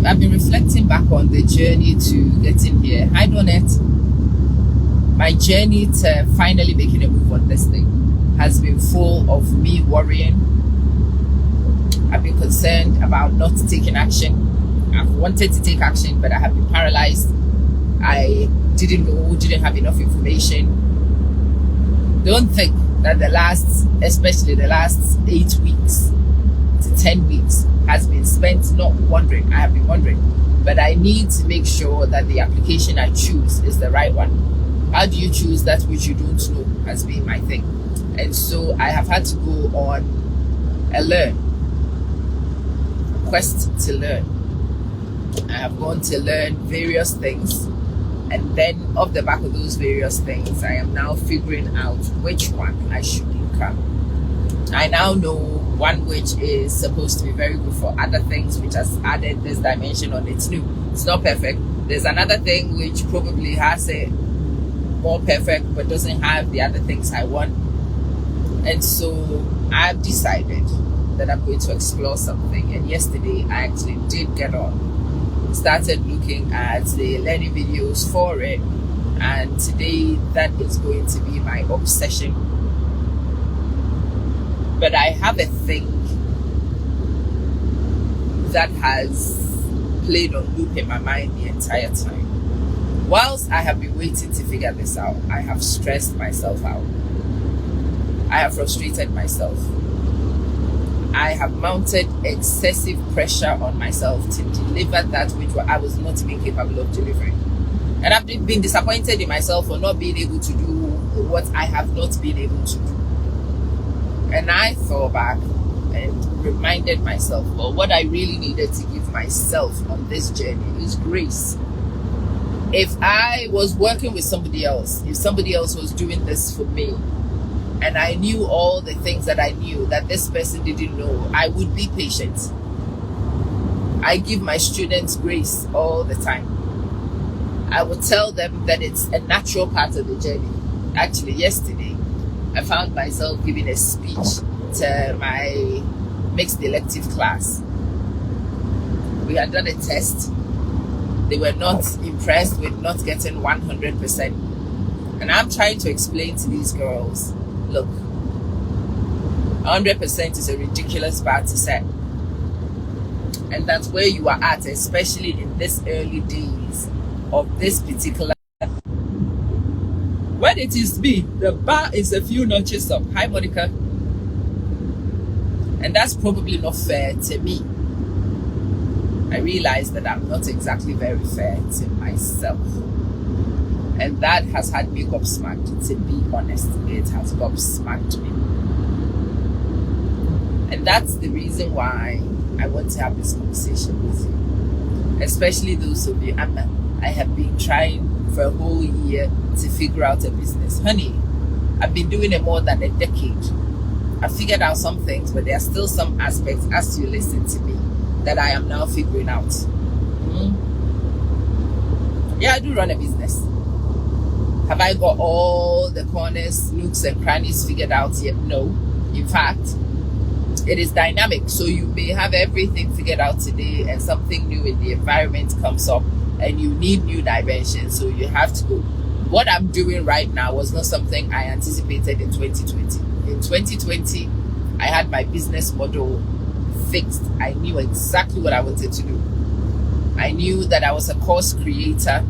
I've been reflecting back on the journey to getting here. Hi, Donette. My journey to finally making a move on this thing has been full of me worrying. I've been concerned about not taking action. I've wanted to take action, but I have been paralyzed. I didn't have enough information. Don't think that especially the last 8 weeks to 10 weeks has been spent not wondering. I have been wondering, but I need to make sure that the application I choose is the right one. How do you choose that which you don't know has been my thing. And so I have had to go on a quest to learn. I have gone to learn various things, and then off the back of those various things, I am now figuring out which one I should become. I now know one which is supposed to be very good for other things, which has added this dimension on its new. It's not perfect. There's another thing which probably has a more perfect but doesn't have the other things I want. And so I've decided that I'm going to explore something. And yesterday I actually did get on, started looking at the learning videos for it, and today that is going to be my obsession. But I have a thing that has played on loop in my mind the entire time. Whilst I have been waiting to figure this out, I have stressed myself out. I have frustrated myself. I have mounted excessive pressure on myself to deliver that which I was not even capable of delivering. And I've been disappointed in myself for not being able to do what I have not been able to do. And I thought back and reminded myself, well, what I really needed to give myself on this journey is grace. If I was working with somebody else, if somebody else was doing this for me, and I knew all the things that I knew that this person didn't know, I would be patient. I give my students grace all the time. I would tell them that it's a natural part of the journey. Actually, yesterday, I found myself giving a speech to my mixed elective class. We had done a test. They were not impressed with not getting 100%. And I'm trying to explain to these girls, look, 100% is a ridiculous bar to set. And that's where you are at, especially in this early days of this particular. When it is me, the bar is a few notches up. Hi, Monica. And that's probably not fair to me. I realize that I'm not exactly very fair to myself. And that has had me gobsmacked, to be honest. It has gobsmacked me. And that's the reason why I want to have this conversation with you. Especially those of you, I have been trying for a whole year to figure out a business. Honey, I've been doing it more than a decade. I figured out some things, but there are still some aspects as you listen to me that I am now figuring out. Yeah, I do run a business. Have I got all the corners, nooks and crannies figured out yet? No. In fact, it is dynamic. So you may have everything figured out today and something new in the environment comes up and you need new dimensions. So you have to go. What I'm doing right now was not something I anticipated in 2020. In 2020, I had my business model fixed. I knew exactly what I wanted to do. I knew that I was a course creator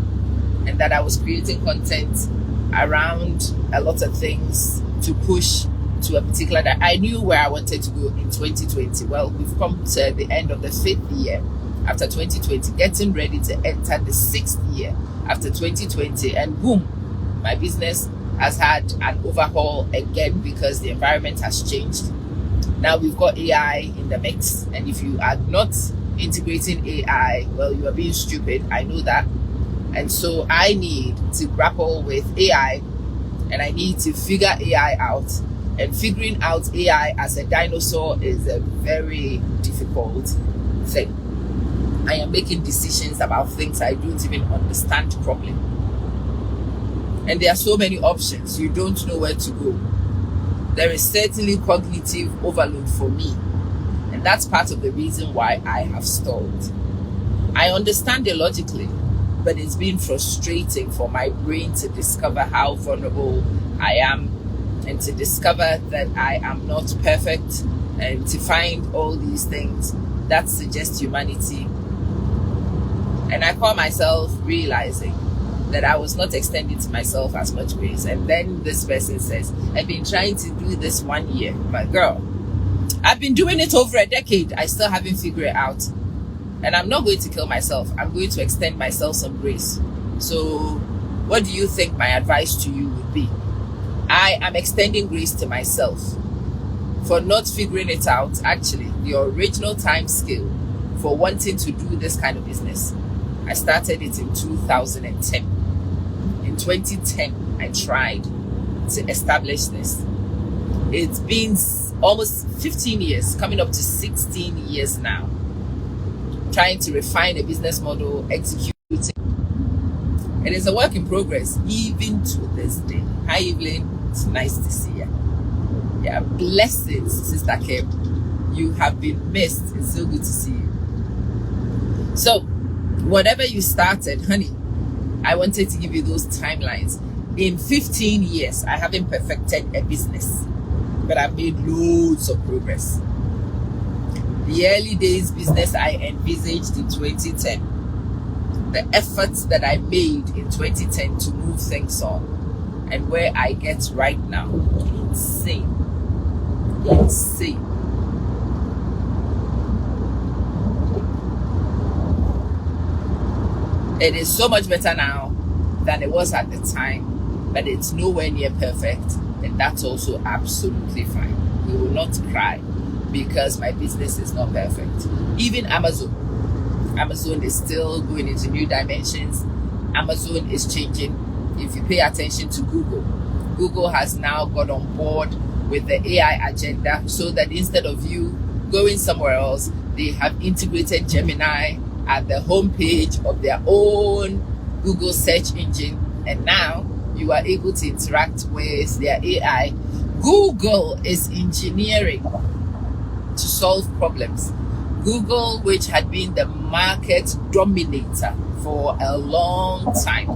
and that I was creating content around a lot of things to push to a particular that I knew where I wanted to go in 2020. Well, we've come to the end of the 5th year after 2020, getting ready to enter the 6th year after 2020, and boom, my business has had an overhaul again because the environment has changed. Now we've got AI in the mix, and if you are not integrating AI, well, you are being stupid. I know that. And so I need to grapple with AI, and I need to figure AI out. And figuring out AI as a dinosaur is a very difficult thing. I am making decisions about things I don't even understand properly. And there are so many options, you don't know where to go. There is certainly cognitive overload for me. And that's part of the reason why I have stalled. I understand it logically, but it's been frustrating for my brain to discover how vulnerable I am and to discover that I am not perfect and to find all these things that suggest humanity. And I call myself realizing that I was not extending to myself as much grace. And then this person says, I've been trying to do this 1 year. But girl, I've been doing it over a decade. I still haven't figured it out. And I'm not going to kill myself. I'm going to extend myself some grace. So what do you think my advice to you would be? I am extending grace to myself for not figuring it out. Actually, the original time scale for wanting to do this kind of business, I started it in 2010. In 2010, I tried to establish this. It's been almost 15 years, coming up to 16 years now, trying to refine a business model, executing. It is a work in progress, even to this day. Hi, Evelyn. It's nice to see you. Yeah, blessings, Sister Kim. You have been missed. It's so good to see you. So, whatever you started, honey, I wanted to give you those timelines. In 15 years, I haven't perfected a business, but I've made loads of progress. The early days business I envisaged in 2010, the efforts that I made in 2010 to move things on, and where I get right now, insane. It is so much better now than it was at the time, but it's nowhere near perfect, and that's also absolutely fine. We will not cry because my business is not perfect. Even Amazon is still going into new dimensions. Amazon is changing. If you pay attention to Google has now got on board with the AI agenda, so that instead of you going somewhere else, they have integrated Gemini at the homepage of their own Google search engine, and now you are able to interact with their AI. Google is engineering to solve problems. Google, which had been the market dominator for a long time,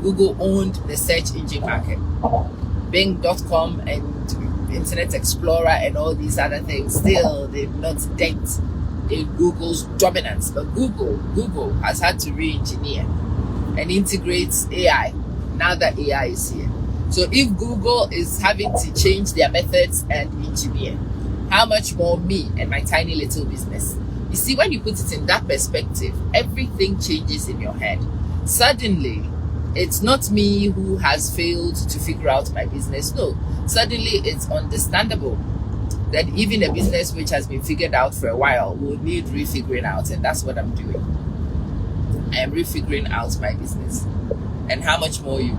Google owned the search engine market. Bing.com and Internet Explorer and all these other things, still they've not dent in Google's dominance. But Google has had to re-engineer and integrate AI now that AI is here. So if Google is having to change their methods and engineer, how much more me and my tiny little business? You see, when you put it in that perspective, everything changes in your head. Suddenly, it's not me who has failed to figure out my business. No, suddenly it's understandable that even a business which has been figured out for a while will need refiguring out, and that's what I'm doing. I am refiguring out my business. And how much more you?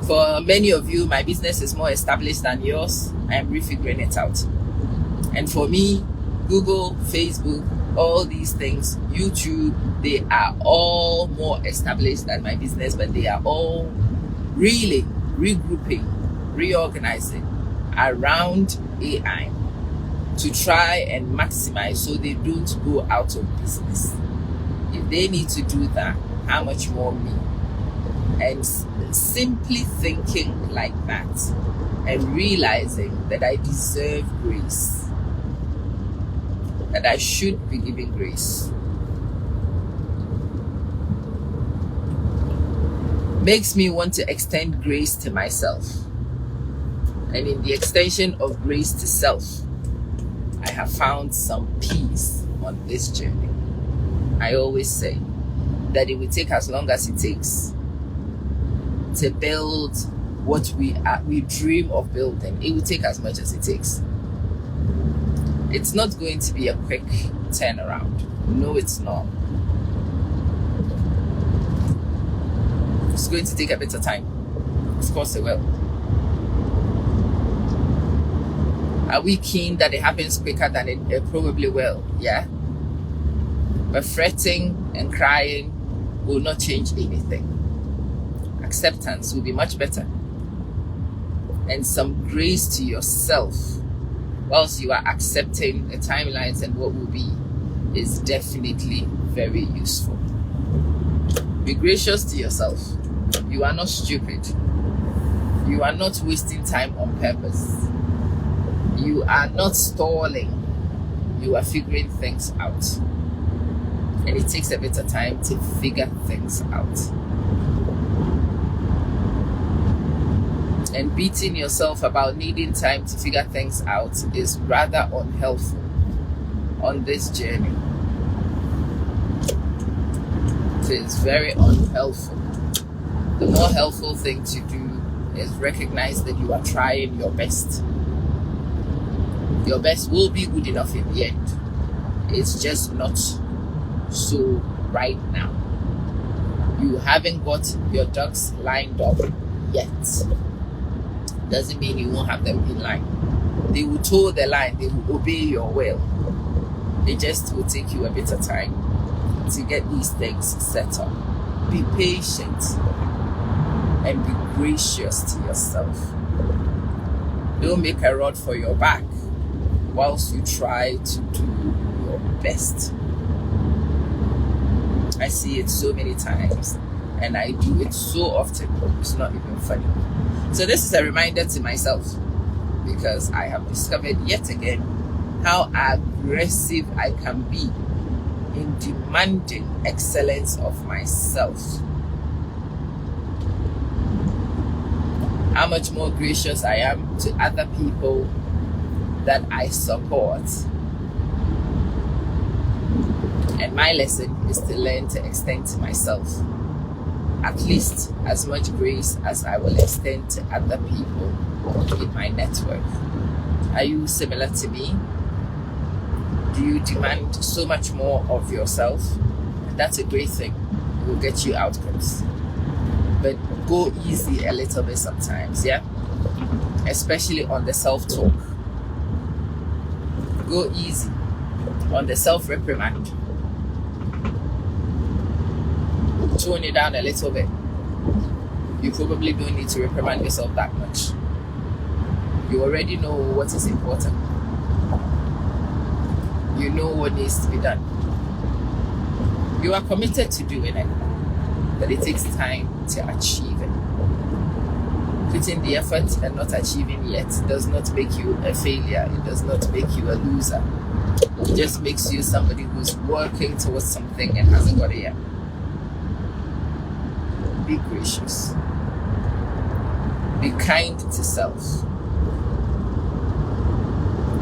For many of you, my business is more established than yours. I am refiguring it out. And for me, Google, Facebook, all these things, YouTube, they are all more established than my business, but they are all really regrouping, reorganizing around AI to try and maximize so they don't go out of business. If they need to do that, how much more me? And simply thinking like that and realizing that I deserve grace, that I should be giving grace, makes me want to extend grace to myself. And in the extension of grace to self, I have found some peace on this journey. I always say that it will take as long as it takes to build what we dream of building. It will take as much as it takes. It's not going to be a quick turnaround. No, it's not. It's going to take a bit of time. Of course it will. Are we keen that it happens quicker than it probably will? Yeah. But fretting and crying will not change anything. Acceptance will be much better. And some grace to yourself whilst you are accepting the timelines and what will be, is definitely very useful. Be gracious to yourself. You are not stupid. You are not wasting time on purpose. You are not stalling. You are figuring things out. And it takes a bit of time to figure things out. And beating yourself about needing time to figure things out is rather unhelpful on this journey. It is very unhelpful. The more helpful thing to do is recognize that you are trying your best. Your best will be good enough in the end. It's just not so right now. You haven't got your ducks lined up yet. Doesn't mean you won't have them in line. They will toe the line. They will obey your will. It just will take you a bit of time to get these things set up. Be patient and be gracious to yourself. Don't make a rod for your back whilst you try to do your best. I see it so many times, and I do it so often. It's not even funny. So this is a reminder to myself, because I have discovered yet again how aggressive I can be in demanding excellence of myself. How much more gracious I am to other people that I support. And my lesson is to learn to extend to myself at least as much grace as I will extend to other people in my network. Are you similar to me? Do you demand so much more of yourself? That's a great thing. It will get you outcomes. But go easy a little bit sometimes, yeah? Especially on the self-talk. Go easy on the self-reprimand. Tone it down a little bit. You probably don't need to reprimand yourself that much. You already know what is important. You know what needs to be done. You are committed to doing it, but it takes time to achieve it. Putting the effort and not achieving yet does not make you a failure. It does not make you a loser. It just makes you somebody who's working towards something and hasn't got it yet. Be gracious. Be kind to self.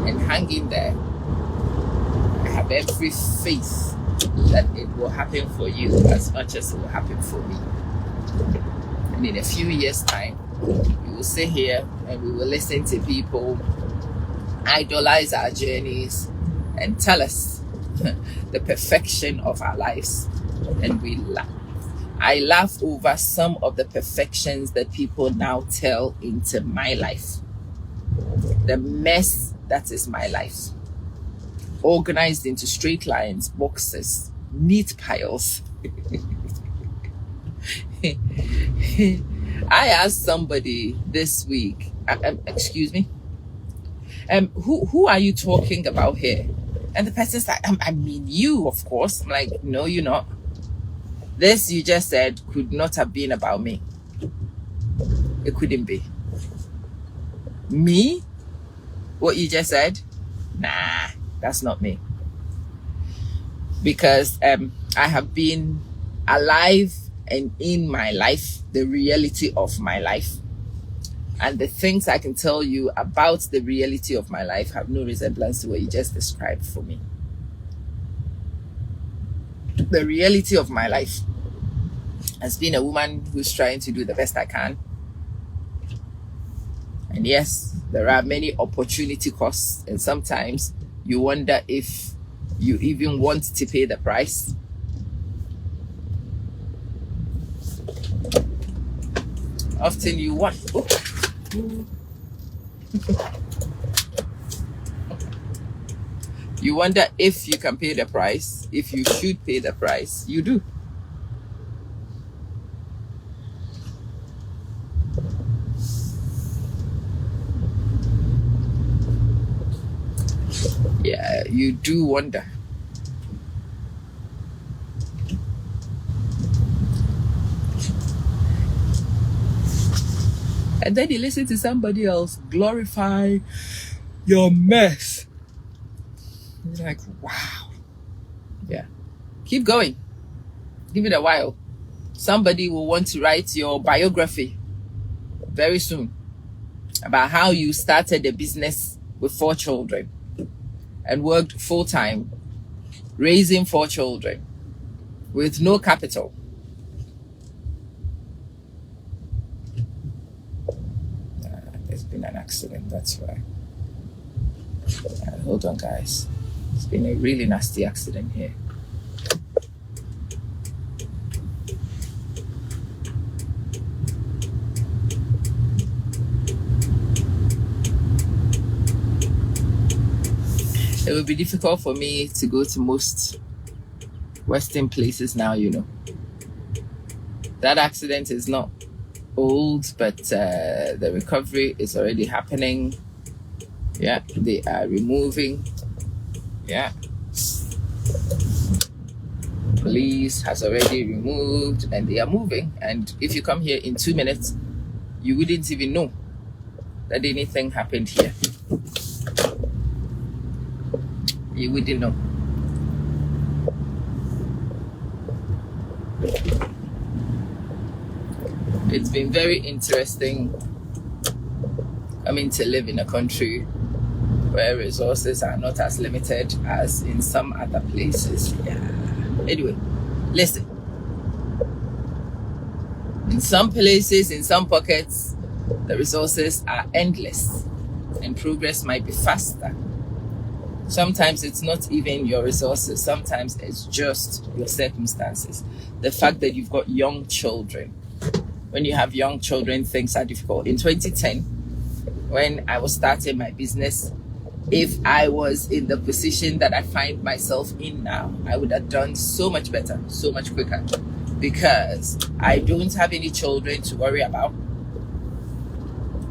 And hang in there. I have every faith that it will happen for you as much as it will happen for me. And in a few years' time, we will sit here and we will listen to people idolize our journeys and tell us the perfection of our lives, and we laugh. I laugh over some of the perfections that people now tell into my life. The mess that is my life. Organized into straight lines, boxes, neat piles. I asked somebody this week, excuse me, who are you talking about here? And the person's like, I mean you, of course. I'm like, no, you're not. This you just said could not have been about me. It couldn't be. Me? What you just said? Nah, that's not me. Because I have been alive and in my life, the reality of my life. And the things I can tell you about the reality of my life have no resemblance to what you just described for me. The reality of my life has been a woman who's trying to do the best I can. And yes, there are many opportunity costs, and sometimes you wonder if you even want to pay the price. Often you want. You wonder if you can pay the price, if you should pay the price. You do. Yeah, you do wonder. And then you listen to somebody else glorify your mess. You're like, wow. Yeah. Keep going. Give it a while. Somebody will want to write your biography very soon about how you started a business with 4 children and worked full-time, raising 4 children with no capital. There's been an accident, that's why. Hold on, guys. It's been a really nasty accident here. It would be difficult for me to go to most Western places now, you know. That accident is not old, but the recovery is already happening. Yeah, they are removing. Yeah. Police has already removed and they are moving. And if you come here in 2 minutes, you wouldn't even know that anything happened here. You wouldn't know. It's been very interesting coming to live in a country where resources are not as limited as in some other places. Yeah. Anyway, listen. In some places, in some pockets, the resources are endless and progress might be faster. Sometimes it's not even your resources. Sometimes it's just your circumstances. The fact that you've got young children. When you have young children, things are difficult. In 2010, when I was starting my business, if I was in the position that I find myself in now, I would have done so much better, so much quicker, because I don't have any children to worry about.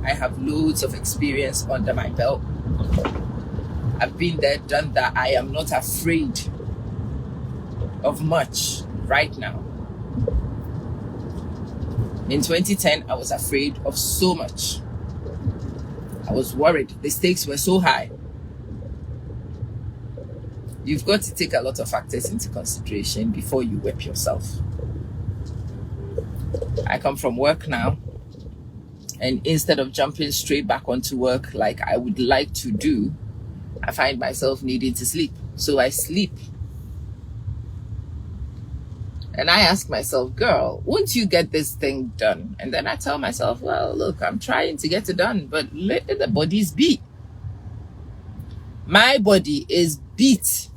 I have loads of experience under my belt. I've been there, done that. I am not afraid of much right now. In 2010, I was afraid of so much. I was worried. The stakes were so high. You've got to take a lot of factors into consideration before you whip yourself. I come from work now, and instead of jumping straight back onto work like I would like to do, I find myself needing to sleep. So I sleep. And I ask myself, girl, won't you get this thing done? And then I tell myself, well, look, I'm trying to get it done, but let the body's beat. My body is beat.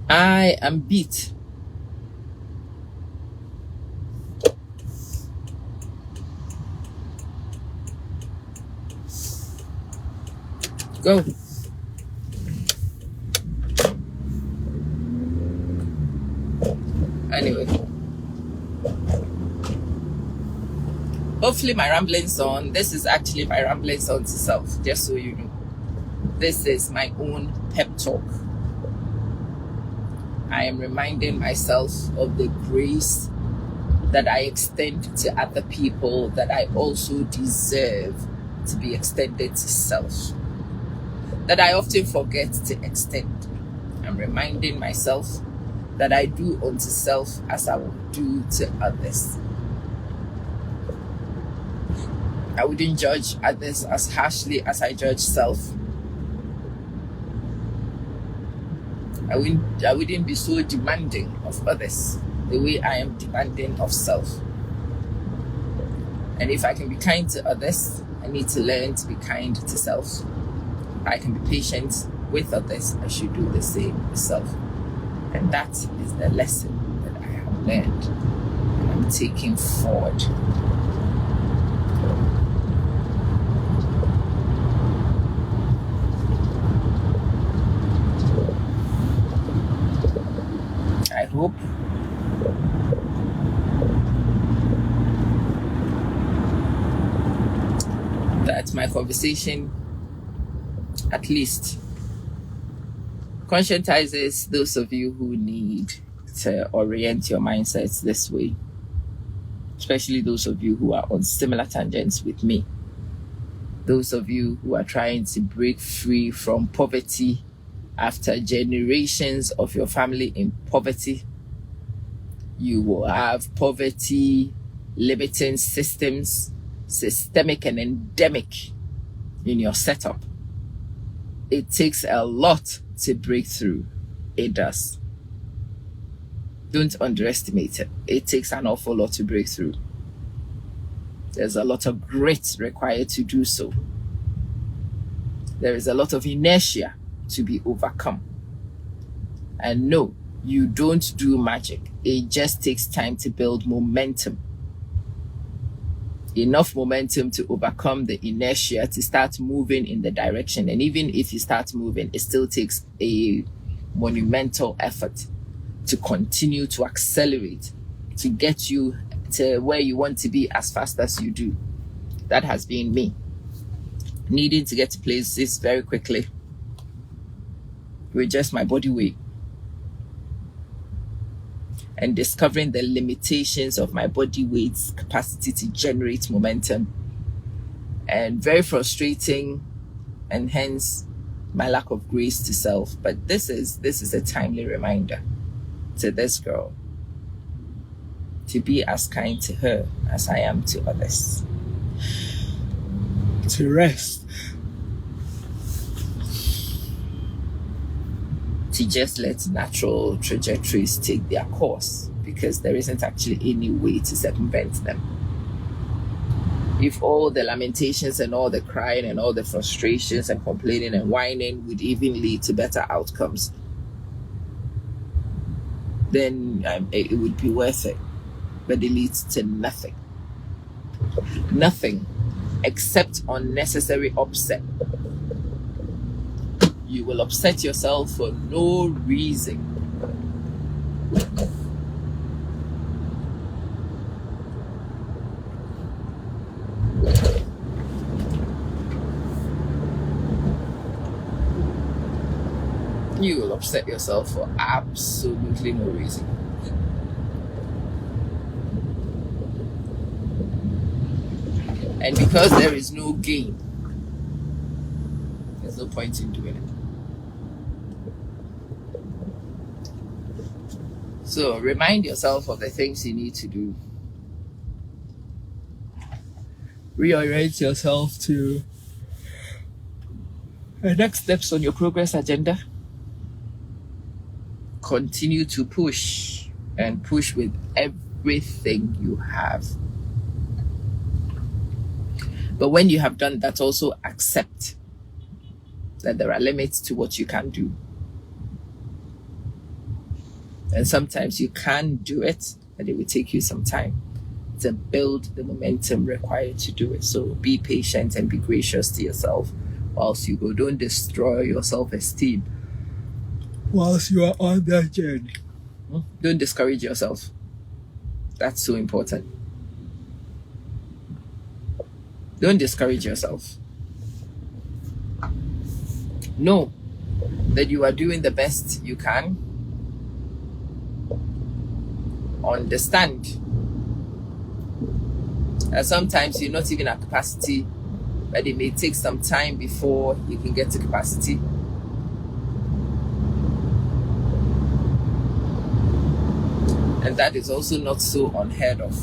I am beat. Go. Anyway, hopefully my ramblings on. This is actually my ramblings on to self, just so you know. This is my own pep talk. I am reminding myself of the grace that I extend to other people, that I also deserve to be extended to self, that I often forget to extend. I'm reminding myself that I do unto self as I would do to others. I wouldn't judge others as harshly as I judge self. I wouldn't be so demanding of others the way I am demanding of self. And if I can be kind to others, I need to learn to be kind to self. If I can be patient with others, I should do the same with self. And that is the lesson that I have learned and I'm taking forward. I hope that my conversation at least Conscientizes those of you who need to orient your mindsets this way, especially those of you who are on similar tangents with me. Those of you who are trying to break free from poverty after generations of your family in poverty. You will have poverty limiting systems, systemic and endemic in your setup. It takes a lot to break through. It does. Don't underestimate it. It takes an awful lot to break through. There's a lot of grit required to do so. There is a lot of inertia to be overcome. And no, you don't do magic. It just takes time to build momentum. Enough momentum to overcome the inertia to start moving in the direction. And even if you start moving, it still takes a monumental effort to continue to accelerate, to get you to where you want to be as fast as you do. That has been me. Needing to get to places very quickly with just my body weight. And discovering the limitations of my body weight's capacity to generate momentum. And very frustrating, and hence my lack of grace to self. But this is a timely reminder to this girl to be as kind to her as I am to others. To rest. To just let natural trajectories take their course, because there isn't actually any way to circumvent them. If all the lamentations and all the crying and all the frustrations and complaining and whining would even lead to better outcomes, then it would be worth it. But it leads to nothing. Nothing except unnecessary upset. You will upset yourself for no reason. You will upset yourself for absolutely no reason. And because there is no gain, there's no point in doing it. So remind yourself of the things you need to do. Reorient yourself to the next steps on your progress agenda. Continue to push, and push with everything you have. But when you have done that, also accept that there are limits to what you can do. And sometimes you can do it, but it will take you some time to build the momentum required to do it. So be patient and be gracious to yourself whilst you go. Don't destroy your self-esteem whilst you are on that journey. Don't discourage yourself. That's so important. Don't discourage yourself. Know that you are doing the best you can. Understand that sometimes you're not even at capacity, but it may take some time before you can get to capacity. And that is also not so unheard of.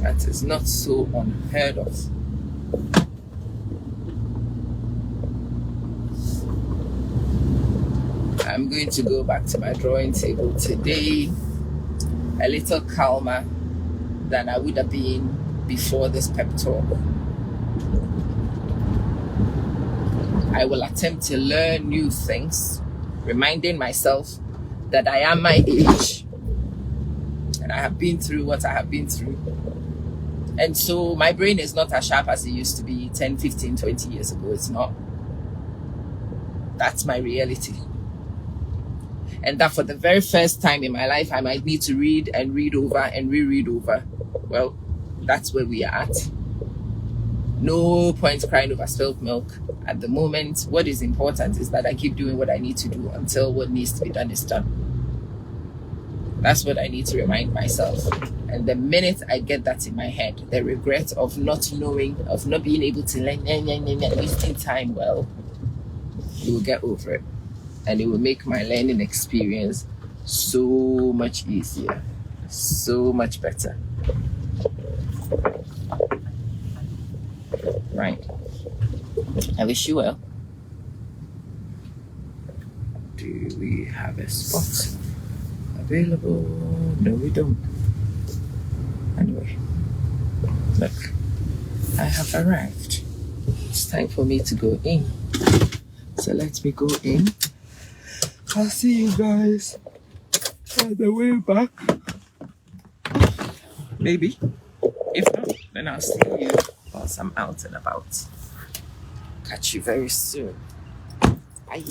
That is not so unheard of. I'm going to go back to my drawing table today a little calmer than I would have been before this pep talk. I will attempt to learn new things, reminding myself that I am my age and I have been through what I have been through. And so my brain is not as sharp as it used to be 10, 15, 20 years ago. It's not. That's my reality. And that for the very first time in my life, I might need to read and read over and reread over. Well, that's where we are at. No point crying over spilled milk at the moment. What is important is that I keep doing what I need to do until what needs to be done is done. That's what I need to remind myself. And the minute I get that in my head, the regret of not knowing, of not being able to learn, wasting time, well, you will get over it. And it will make my learning experience so much easier, so much better. Right. I wish you well. Do we have a spot available? No, we don't. Anyway, look, I have arrived. It's time for me to go in. So let me go in. I'll see you guys on the way back. Maybe. If not, then I'll see you whilst I'm out and about. Catch you very soon. Bye.